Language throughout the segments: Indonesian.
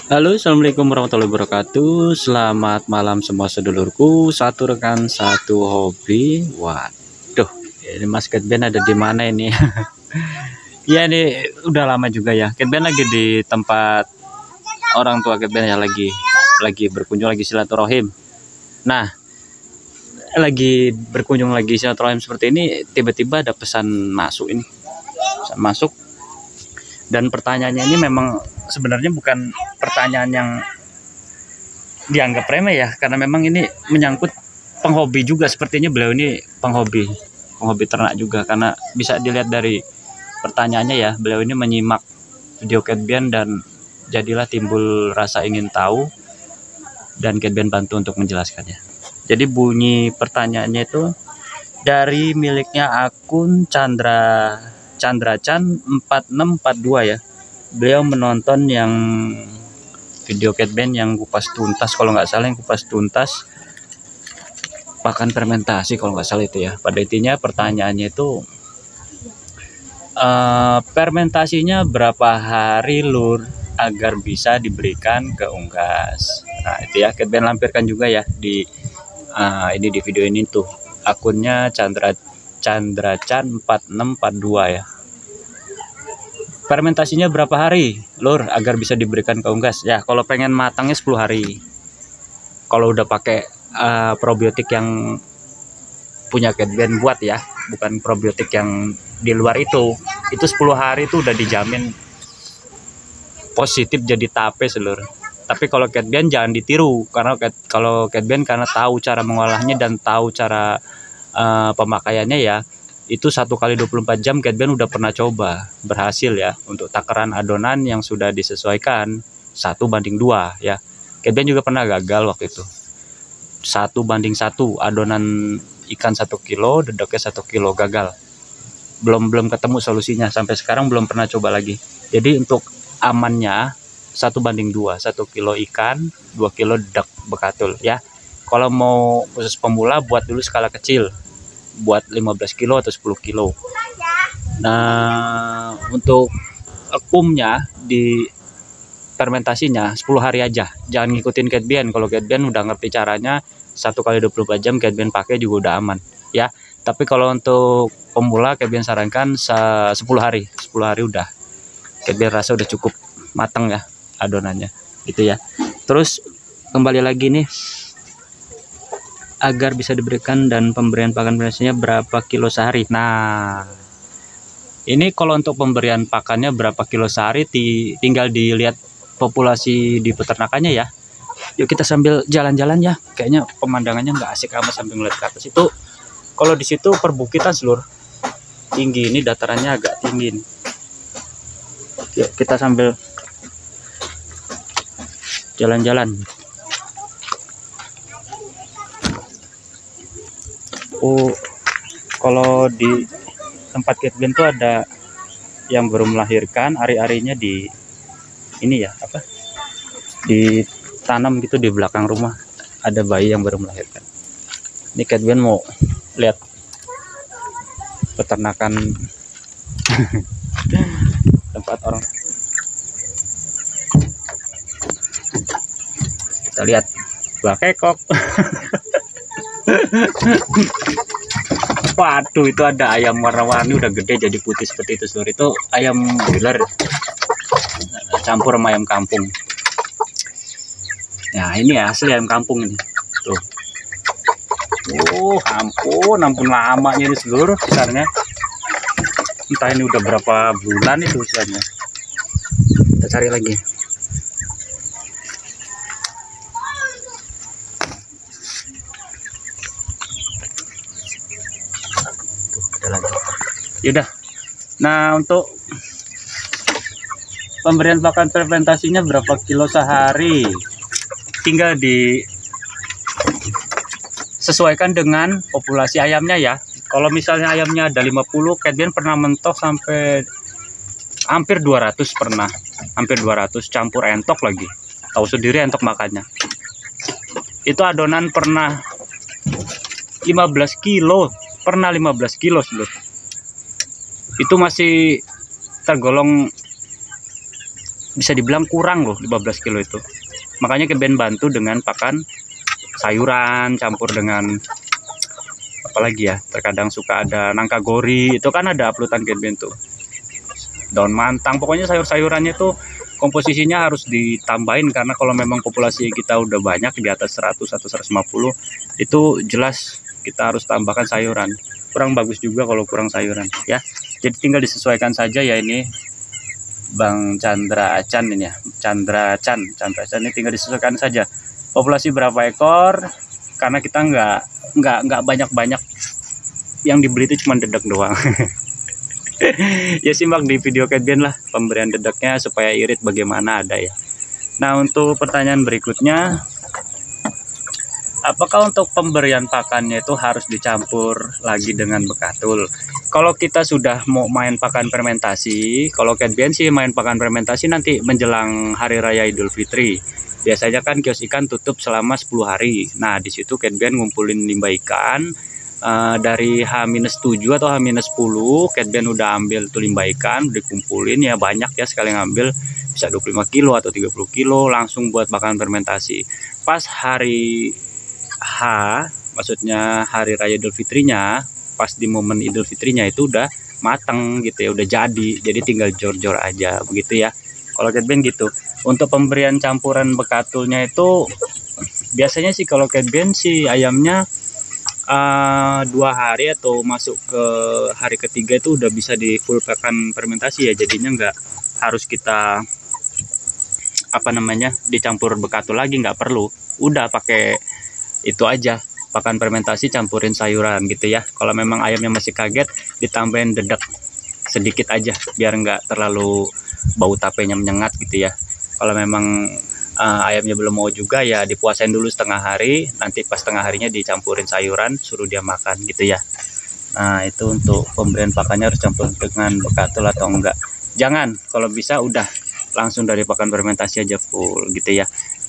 Halo, assalamualaikum warahmatullahi wabarakatuh. Selamat malam semua sedulurku. Satu rekan, satu hobi. Waduh, ini Mas Ketben ada di mana ini? Iya nih, udah lama juga ya. Ketben lagi di tempat orang tua Ketben ya, lagi berkunjung, lagi silaturahim. Nah, lagi berkunjung, lagi silaturahim seperti ini, tiba-tiba ada pesan masuk ini. Pesan masuk, dan pertanyaannya ini memang sebenarnya bukan pertanyaan yang dianggap remeh ya, karena memang ini menyangkut penghobi juga. Sepertinya beliau ini penghobi ternak juga, karena bisa dilihat dari pertanyaannya ya, beliau ini menyimak video Ketben dan jadilah timbul rasa ingin tahu, dan Ketben bantu untuk menjelaskannya. Jadi bunyi pertanyaannya itu dari miliknya akun Chan 4642 ya. Beliau menonton yang video Ketben yang kupas tuntas, kalau nggak salah yang kupas tuntas pakan fermentasi kalau nggak salah itu ya. Pada intinya pertanyaannya itu fermentasinya berapa hari lur agar bisa diberikan ke unggas. Nah itu ya, Ketben lampirkan juga ya di ini di video ini tuh akunnya Chan 4642 ya. Fermentasinya berapa hari lur agar bisa diberikan ke unggas ya? Kalau pengen matangnya 10 hari. Kalau udah pakai probiotik yang punya Ketben buat ya, bukan probiotik yang di luar itu 10 hari itu udah dijamin positif jadi tape seluruh. Tapi kalau Ketben jangan ditiru, karena kalau Ketben karena tahu cara mengolahnya dan tahu cara pemakaiannya ya, itu 1 kali 24 jam Ketben udah pernah coba, berhasil ya, untuk takaran adonan yang sudah disesuaikan 1:2 ya. Ketben juga pernah gagal waktu itu, 1:1 adonan ikan 1 kilo, dedeknya 1 kilo, gagal. Belum ketemu solusinya, sampai sekarang belum pernah coba lagi. Jadi untuk amannya 1:2, 1 kilo ikan, 2 kilo dedek bekatul ya. Kalau mau khusus pemula buat dulu skala kecil, buat 15 kilo atau 10 kilo. Nah untuk akumnya di fermentasinya 10 hari aja, jangan ngikutin Ketben. Kalau Ketben udah ngerti caranya, 1 kali 24 jam Ketben pakai juga udah aman ya. Tapi kalau untuk pemula Ketben sarankan 10 hari udah, Ketben rasa udah cukup matang ya adonannya gitu ya. Terus kembali lagi nih, agar bisa diberikan dan pemberian pakan biasanya berapa kilo sehari. Nah ini kalau untuk pemberian pakannya berapa kilo sehari tinggal dilihat populasi di peternakannya ya. Yuk kita sambil jalan-jalan ya, kayaknya pemandangannya nggak asik amat sambil ngeliat ke atas. Itu kalau di situ perbukitan seluruh tinggi, ini datarannya agak tinggi nih. Yuk kita sambil jalan-jalan. Oh, kalau di tempat Ketben tuh ada yang baru melahirkan, ari-arinya di ini ya, apa, ditanam gitu di belakang rumah, ada bayi yang baru melahirkan. Ini Ketben mau lihat peternakan tempat orang. Kita lihat buah kekok. Waduh, itu ada ayam warna-warni udah gede jadi putih seperti itu seluruh. Itu ayam broiler campur sama ayam kampung. Nah ini ya asli ayam kampung ini tuh. Ampun lamanya ini seluruh besarnya. Entah ini udah berapa bulan itu usianya. Kita cari lagi. Yaudah. Nah untuk pemberian pakan fermentasinya berapa kilo sehari, tinggal disesuaikan dengan populasi ayamnya ya. Kalau misalnya ayamnya ada 50, Ketben pernah mentok sampai hampir 200, pernah hampir 200 campur entok lagi. Tahu sendiri entok makannya. Itu adonan pernah 15 kilo, pernah 15 kilo seluruh. Itu masih tergolong bisa dibilang kurang loh 15 kilo itu. Makanya Cat Ben bantu dengan pakan sayuran campur dengan apalagi ya, terkadang suka ada nangka gori, itu kan ada uploadan Cat Ben tuh, daun mantang, pokoknya sayur-sayurannya tuh komposisinya harus ditambahin, karena kalau memang populasi kita udah banyak di atas 100 atau 150, itu jelas kita harus tambahkan sayuran. Kurang bagus juga kalau kurang sayuran ya, jadi tinggal disesuaikan saja ya. Ini Bang Chandra Chan ini ya, Chandra Chan ini tinggal disesuaikan saja populasi berapa ekor, karena kita nggak banyak yang dibeli itu cuma dedek doang. Ya simak di video Cat Ben lah pemberian dedeknya supaya irit bagaimana ada ya. Nah, untuk pertanyaan berikutnya, apakah untuk pemberian pakannya itu harus dicampur lagi dengan bekatul? Kalau kita sudah mau main pakan fermentasi, kalau Cat Ben sih main pakan fermentasi nanti menjelang hari raya Idul Fitri. Biasanya kan kios ikan tutup selama 10 hari. Nah, di situ Cat Ben ngumpulin limbah ikan. Dari H-7 atau H-10 Cat Ben udah ambil tuh limbah ikan, dikumpulin ya, banyak ya, sekali ngambil bisa 25 kilo atau 30 kilo langsung buat pakan fermentasi. Pas hari H, maksudnya hari raya Idul Fitrinya, pas di momen Idul Fitrinya itu udah mateng gitu ya, udah jadi tinggal jor-jor aja begitu ya. Kalau Cat Ben gitu. Untuk pemberian campuran bekatulnya itu biasanya sih kalau Cat Ben sih ayamnya 2 hari atau masuk ke hari ketiga itu udah bisa di full pakan fermentasi ya, jadinya nggak harus kita apa namanya dicampur bekatul lagi, nggak perlu, udah pakai itu aja pakan fermentasi campurin sayuran gitu ya. Kalau memang ayamnya masih kaget, ditambahin dedek sedikit aja biar nggak terlalu bau tapenya menyengat gitu ya. Kalau memang ayamnya belum mau juga ya dipuasain dulu setengah hari, nanti pas setengah harinya dicampurin sayuran, suruh dia makan gitu ya. Nah, itu untuk pemberian pakannya harus campur dengan bekatul atau enggak. Jangan, kalau bisa udah langsung dari pakan fermentasi aja full gitu ya.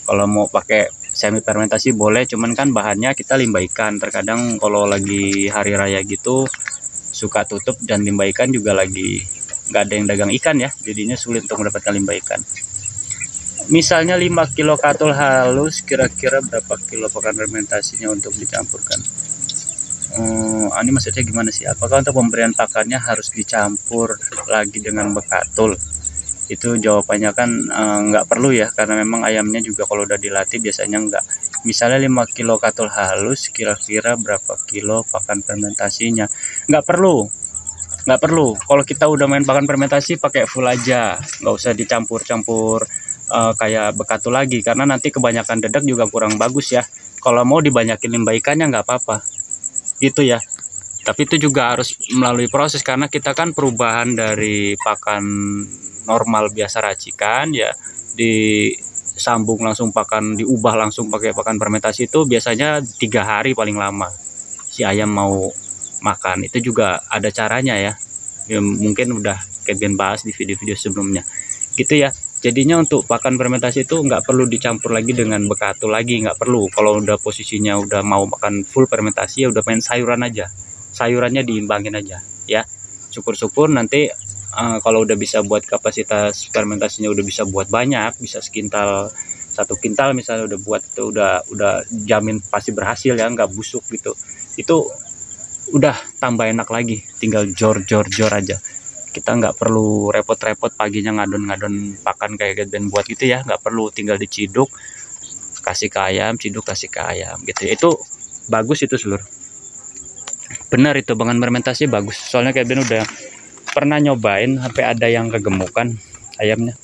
Kalau mau pakai semi fermentasi boleh, cuman kan bahannya kita limbah ikan. Terkadang kalau lagi hari raya gitu suka tutup, dan limbah ikan juga lagi nggak ada yang dagang ikan ya, jadinya sulit untuk mendapatkan limbah ikan. Misalnya 5 kilo katul halus, kira-kira berapa kilo pakan fermentasinya untuk dicampurkan? Ini maksudnya gimana sih? Apakah untuk pemberian pakannya harus dicampur lagi dengan bekatul? Itu jawabannya kan nggak perlu ya, karena memang ayamnya juga kalau udah dilatih biasanya nggak. Misalnya 5 kilo katul halus, kira-kira berapa kilo pakan fermentasinya? Nggak perlu. Kalau kita udah main pakan fermentasi pakai full aja, nggak usah dicampur-campur kayak bekatul lagi, karena nanti kebanyakan dedek juga kurang bagus ya. Kalau mau dibanyakin limbah ikannya nggak apa-apa gitu ya, tapi itu juga harus melalui proses, karena kita kan perubahan dari pakan normal biasa racikan ya disambung langsung pakan, diubah langsung pakai pakan fermentasi, itu biasanya 3 hari paling lama si ayam mau makan. Itu juga ada caranya ya, mungkin udah Cat Ben bahas di video-video sebelumnya gitu ya. Jadinya untuk pakan fermentasi itu nggak perlu dicampur lagi dengan bekatul lagi, nggak perlu. Kalau udah posisinya udah mau makan full fermentasi ya udah main sayuran aja, sayurannya diimbangin aja ya. Syukur-syukur nanti kalau udah bisa buat kapasitas fermentasinya, udah bisa buat banyak, bisa sekintal, 1 kintal misalnya udah buat, itu udah jamin pasti berhasil ya, nggak busuk gitu. Itu udah tambah enak lagi, tinggal jor aja. Kita nggak perlu repot-repot paginya ngadon pakan kayak Cat Ben buat gitu ya, nggak perlu, tinggal diciduk kasih ke ayam, ciduk kasih ke ayam gitu ya. Itu bagus, itu seluruh benar, itu pakan fermentasi bagus. Soalnya Cat Ben udah pernah nyobain sampai ada yang kegemukan ayamnya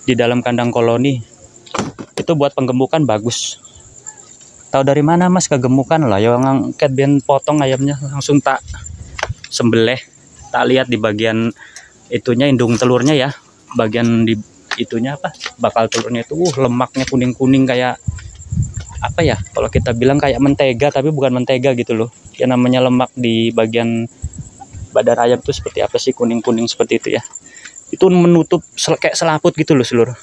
di dalam kandang koloni. Itu buat penggemukan bagus. Tahu dari mana Mas kegemukan? Lah yang Cat Ben potong ayamnya langsung tak sembelih, tak lihat di bagian itunya, indung telurnya ya, bagian di itunya apa, bakal telurnya itu lemaknya kuning-kuning kayak apa ya, kalau kita bilang kayak mentega, tapi bukan mentega gitu loh ya, namanya lemak di bagian badan ayam tuh seperti apa sih, kuning-kuning seperti itu ya. Itu menutup kayak selaput gitu loh seluruh.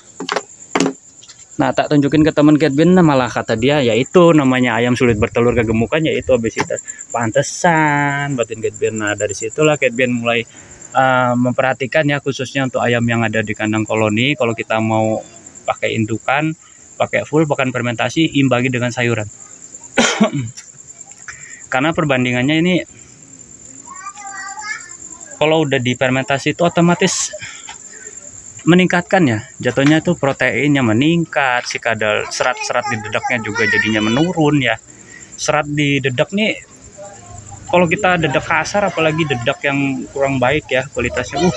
Nah, tak tunjukin ke teman Cat Ben, malah kata dia ya itu namanya ayam sulit bertelur kegemukan, ya itu obesitas. Pantesan batin Cat Ben. Nah, dari situlah Cat Ben mulai memperhatikan ya, khususnya untuk ayam yang ada di kandang koloni. Kalau kita mau pakai indukan, pakai full pakan fermentasi, imbangi dengan sayuran. Karena perbandingannya ini, kalau udah difermentasi itu otomatis meningkatkan ya, jatuhnya itu proteinnya meningkat, si kadar serat-serat di dedaknya juga jadinya menurun ya. Serat di dedak nih, kalau kita dedak kasar apalagi dedak yang kurang baik ya kualitasnya,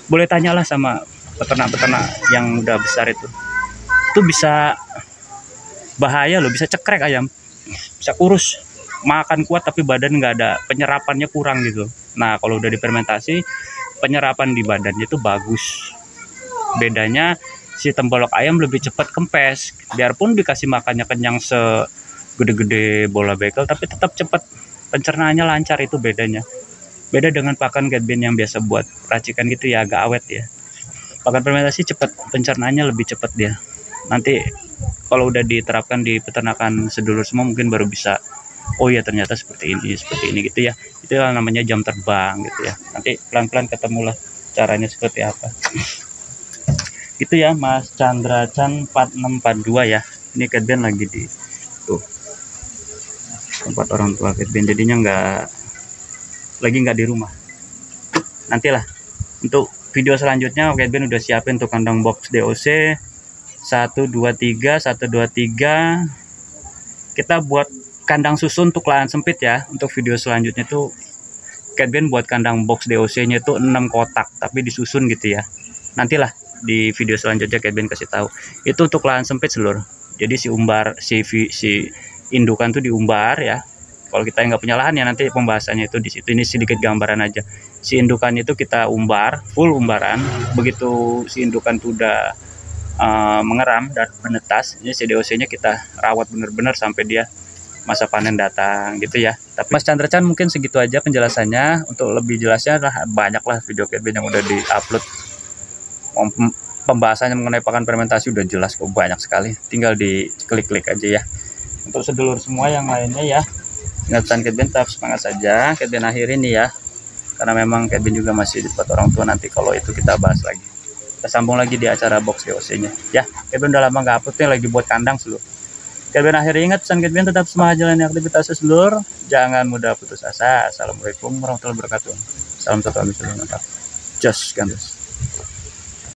boleh tanyalah sama peternak-peternak yang udah besar itu bisa bahaya loh, bisa cekrek ayam, bisa kurus, makan kuat tapi badan nggak ada, penyerapannya kurang gitu. Nah kalau udah difermentasi, penyerapan di badannya itu bagus. Bedanya si tembolok ayam lebih cepat kempes, biarpun dikasih makannya kenyang segede-gede bola bekel, tapi tetap cepat pencernaannya lancar. Itu bedanya. Beda dengan pakan Cat Bane yang biasa buat racikan gitu ya, agak awet ya. Pakan fermentasi cepat, pencernaannya lebih cepat dia. Nanti kalau udah diterapkan di peternakan sedulur semua, mungkin baru bisa, oh ya ternyata seperti ini gitu ya. Itu namanya jam terbang gitu ya. Nanti pelan-pelan ketemulah caranya seperti apa. Gitu ya Mas Chandra Chan 4642 ya. Ini Cat Bane lagi di tuh tempat orang tua Cat Bane, jadinya nggak di rumah. Nantilah untuk video selanjutnya Cat Bane udah siapin untuk kandang box DOC 123. Kita buat kandang susun untuk lahan sempit ya. Untuk video selanjutnya tuh Cat Bane buat kandang box DOC nya itu 6 kotak tapi disusun gitu ya. Nantilah di video selanjutnya Cat Bane kasih tahu. Itu untuk lahan sempit seluruh. Jadi si indukan tuh diumbar ya. Kalau kita nggak punya lahan ya, nanti pembahasannya itu di situ. Ini sedikit gambaran aja. Si indukannya itu kita umbar, full umbaran. Begitu si indukan tuh udah mengeram dan menetas, ini si DOC-nya kita rawat bener-bener sampai dia masa panen datang gitu ya. Tapi Mas Chandra Chan mungkin segitu aja penjelasannya. Untuk lebih jelasnya banyaklah video Cat Bane yang udah di-upload. Pembahasannya mengenai pakan fermentasi udah jelas kok, banyak sekali, tinggal diklik-klik aja ya. Untuk sedulur semua yang lainnya ya, ingat pesan Cat Bane, tetap semangat saja. Cat Bane akhir ini ya, karena memang Cat Bane juga masih di tempat orang tua. Nanti kalau itu kita bahas lagi, kita sambung lagi di acara box DOC nya ya. Cat Bane udah lama nggak upload nih, lagi buat kandang seluruh. Cat Bane akhir, ingat pesan Cat Bane, tetap semangat jalani aktivitas seluruh, jangan mudah putus asa. Assalamualaikum warahmatullahi wabarakatuh. Salam satu ambisi mantap. Just Gandus.